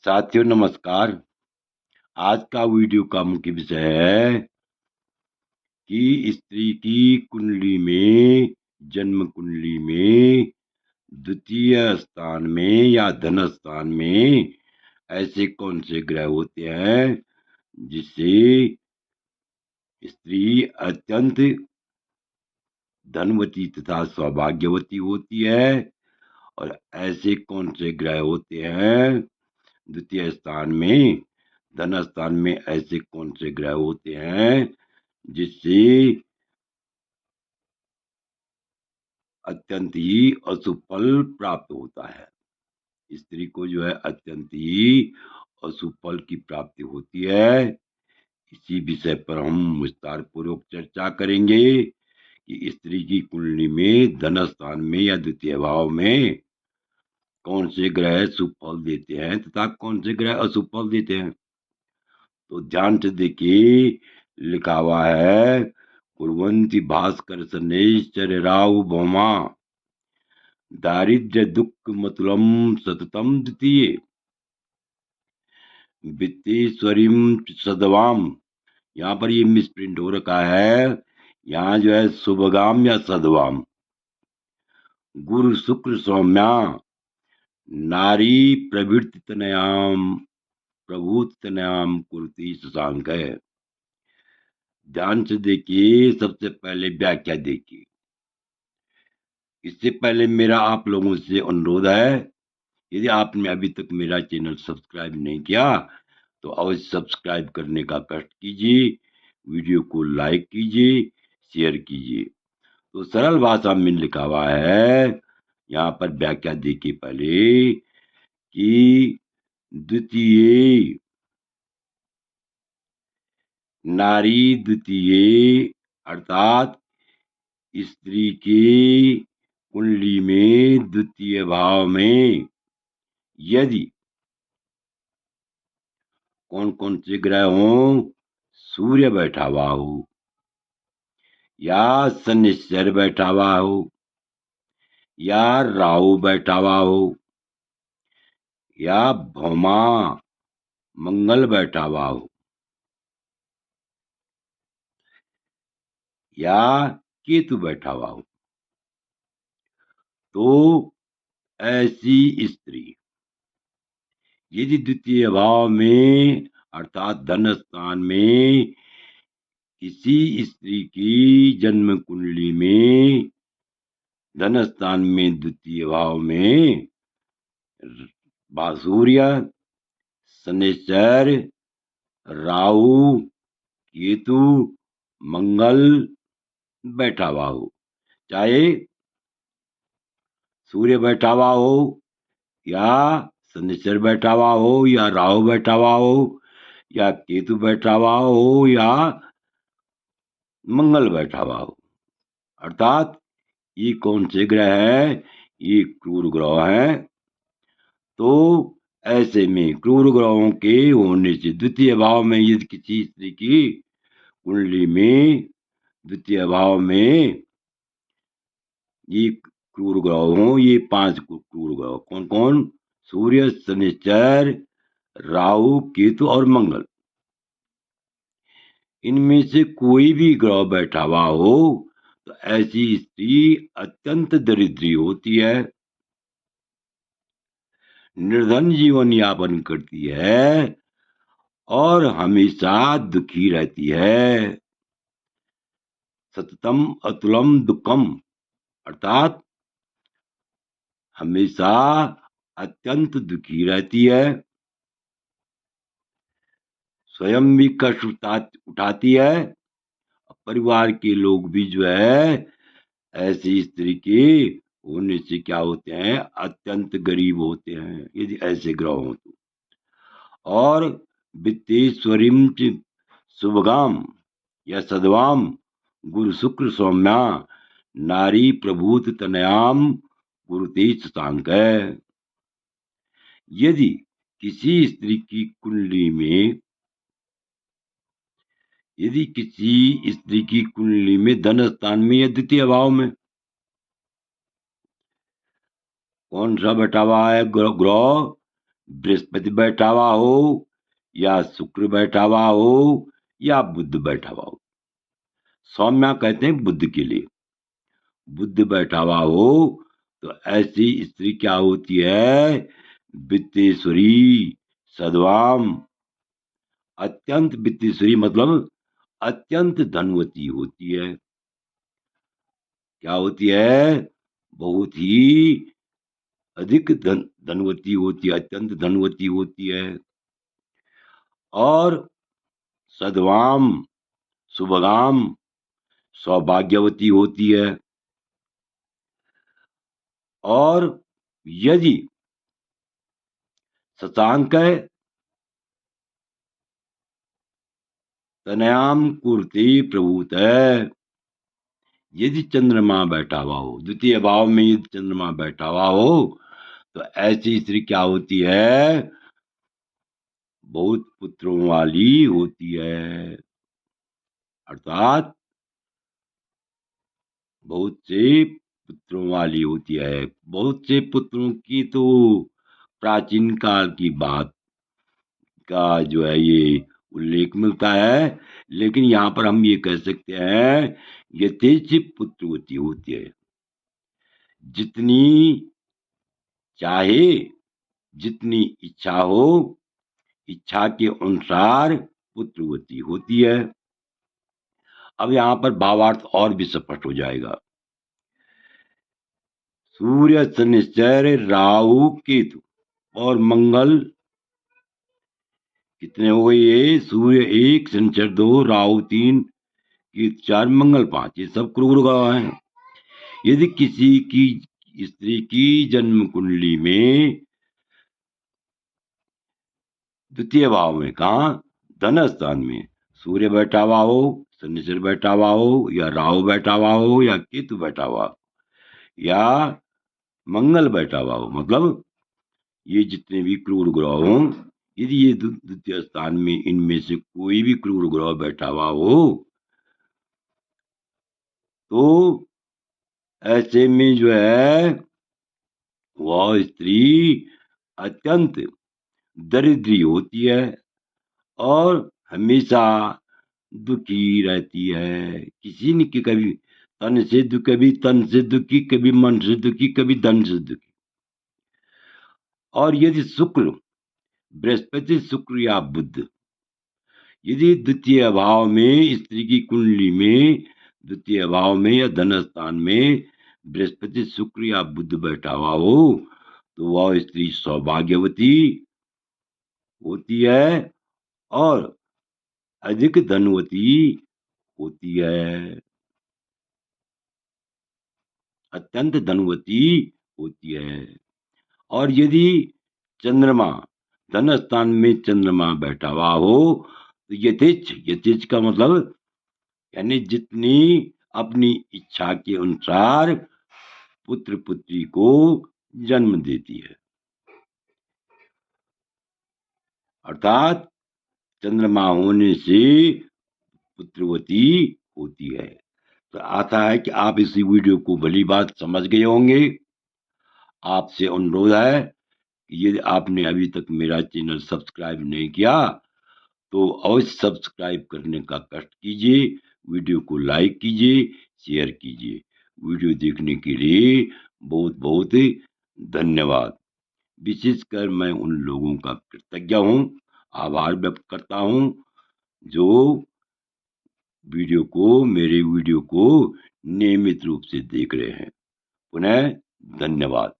साथियों नमस्कार। आज का वीडियो का मुख्य विषय है कि स्त्री की कुंडली में, जन्म कुंडली में द्वितीय स्थान में या धन स्थान में ऐसे कौन से ग्रह होते हैं जिससे स्त्री अत्यंत धनवती तथा सौभाग्यवती होती है, और ऐसे कौन से ग्रह होते हैं द्वितीय स्थान में, धन स्थान में ऐसे कौन से ग्रह होते हैं जिससे अत्यंत ही अशुभ फल प्राप्त होता है। स्त्री को जो है अत्यंत ही अशुभ फल की प्राप्ति होती है। इसी विषय पर हम विस्तार पूर्वक चर्चा करेंगे कि स्त्री की कुंडली में, धन स्थान में या द्वितीय भाव में कौन से ग्रह शुभ फल देते हैं तथा कौन से ग्रह अशुभ फल देते हैं। तो ध्यान से देखिए, लिखा हुआ है कुर्वन्ति भास्कर शनैश्चर्य राहु भौमा दारिद्र्य दुख मतुलम सततम द्वितीय वित्तेश्वरीम सदवाम। यहाँ पर ये मिसप्रिंट हो रखा है, यहाँ जो है शुभगाम या सदवाम। गुरु शुक्र सौम्या नारी प्रवृत्ति तनयाम प्रभूत तनयाम कुर्ती शशांक है। ध्यान से देखिए, सबसे पहले व्याख्या देखिए। इससे पहले मेरा आप लोगों से अनुरोध है, यदि आपने अभी तक मेरा चैनल सब्सक्राइब नहीं किया तो अवश्य सब्सक्राइब करने का कष्ट कीजिए, वीडियो को लाइक कीजिए, शेयर कीजिए। तो सरल भाषा में लिखा हुआ है, यहाँ पर व्याख्या देखिए पहले कि द्वितीय नारी, द्वितीय अर्थात स्त्री की कुंडली में द्वितीय भाव में यदि कौन कौन से ग्रह हों, सूर्य बैठा हुआ हो, या शनिश्चर बैठा हुआ हो, या राहु बैठा हुआ हो, या भौमा मंगल बैठा हुआ हो, या केतु बैठा हुआ हो, तो ऐसी स्त्री यदि द्वितीय भाव में अर्थात धन स्थान में किसी स्त्री की जन्म कुंडली में, धन स्थान में द्वितीय भाव में सूर्य, शनिश्चर, राहु, केतु, मंगल बैठा हुआ हो, चाहे सूर्य बैठा हुआ हो, या शनिश्चर बैठा हुआ हो, या राहु बैठा हुआ हो, या केतु बैठा हुआ हो, या मंगल बैठा हुआ हो, अर्थात ये कौन से ग्रह हैं? ये क्रूर ग्रह हैं। तो ऐसे में क्रूर ग्रहों के होने से द्वितीय भाव में यदि किसी स्त्री की कुंडली में द्वितीय भाव में ये क्रूर ग्रह हों, ये 5 क्रूर ग्रह कौन कौन? सूर्य, शनिश्चर, राहु, केतु और मंगल। इनमें से कोई भी ग्रह बैठा हुआ हो तो ऐसी स्त्री अत्यंत दरिद्री होती है, निर्धन जीवन यापन करती है और हमेशा दुखी रहती है। सततम अतुलम दुखम अर्थात हमेशा अत्यंत दुखी रहती है, स्वयं भी कष्ट उठाती है, परिवार के लोग भी जो है ऐसी स्त्री के होने से क्या होते हैं? अत्यंत गरीब होते हैं यदि ऐसे ग्रह हो तो। और वित्तेश्वरीम शुभगाम या सदवाम गुरु शुक्र सौम्या नारी प्रभूत तनयाम गुरुते शशांक है। यदि किसी स्त्री की कुंडली में, यदि किसी स्त्री की कुंडली में धन स्थान में या द्वितीय भाव में कौन सा बैठा हुआ है ग्रह? बृहस्पति बैठा हुआ हो या शुक्र बैठा हुआ हो या बुध बैठा हुआ हो। सौम्या कहते हैं बुध के लिए। बुध बैठा हुआ हो तो ऐसी स्त्री क्या होती है? वित्तेश्वरी, सद्वाम। अत्यंत वित्तेश्वरी मतलब अत्यंत धनवती होती है। क्या होती है? बहुत ही अधिक धनवती होती है, अत्यंत धनवती होती है। और सद्वाम, शुभगाम, सौभाग्यवती होती है। और यदि शशांक है तनयाम कुर्ते प्रभूत है। यदि चंद्रमा बैठा हुआ हो, द्वितीय भाव में यदि चंद्रमा बैठा हुआ हो तो ऐसी स्त्री क्या होती है? बहुत पुत्रों वाली होती है। अर्थात बहुत से पुत्रों वाली होती है। बहुत से पुत्रों की तो प्राचीन काल की बात का जो है ये उल्लेख मिलता है, लेकिन यहाँ पर हम ये कह सकते हैं यथेच्छ पुत्रवती होती है। जितनी चाहे, जितनी इच्छा हो, इच्छा के अनुसार पुत्रवती होती है। अब यहाँ पर भावार्थ और भी स्पष्ट हो जाएगा। सूर्य, शनिश्चर, राहु, केतु और मंगल कितने हो गए? ये सूर्य 1, शनिश्चर 2, राहु 3, केतु 4, मंगल 5, ये सब क्रूर ग्रह हैं। यदि किसी की स्त्री की जन्म कुंडली में द्वितीय भाव में, कहा? धन स्थान में सूर्य बैठा हुआ हो, शनिश्चर बैठा हुआ हो, या राहु बैठा हुआ हो, या केतु बैठा हुआ, या मंगल बैठा हुआ हो, मतलब ये जितने भी क्रूर ग्रह हों, यदि ये द्वितीय स्थान में इनमें से कोई भी क्रूर ग्रह बैठा हुआ हो तो ऐसे में जो है वह स्त्री अत्यंत दरिद्री होती है और हमेशा दुखी रहती है। किसी न कि कभी तन से दुखी, कभी तन से दुखी, कभी मन से दुखी, कभी धन से दुखी। और यदि शुक्र, बृहस्पति, शुक्र या बुध यदि द्वितीय भाव में, स्त्री की कुंडली में द्वितीय भाव में या धन स्थान में बृहस्पति, शुक्र या बुध बैठा हुआ हो तो वह स्त्री सौभाग्यवती होती है और अधिक धनवती होती है। अत्यंत धनवती होती है। और यदि चंद्रमा, धन स्थान में चंद्रमा बैठा हुआ हो तो यथेच्छ, यथेच्छ का मतलब यानी जितनी अपनी इच्छा के अनुसार पुत्र पुत्री को जन्म देती है। अर्थात चंद्रमा होने से पुत्रवती होती है। तो आता है कि आप इस वीडियो को भली बात समझ गए होंगे। आपसे अनुरोध है कि यदि आपने अभी तक मेरा चैनल सब्सक्राइब नहीं किया तो अवश्य सब्सक्राइब करने का कष्ट कीजिए, वीडियो को लाइक कीजिए, शेयर कीजिए। वीडियो देखने के लिए बहुत बहुत धन्यवाद। विशेषकर मैं उन लोगों का कृतज्ञ हूँ, आभार व्यक्त करता हूँ जो मेरे वीडियो को नियमित रूप से देख रहे हैं। पुनः धन्यवाद।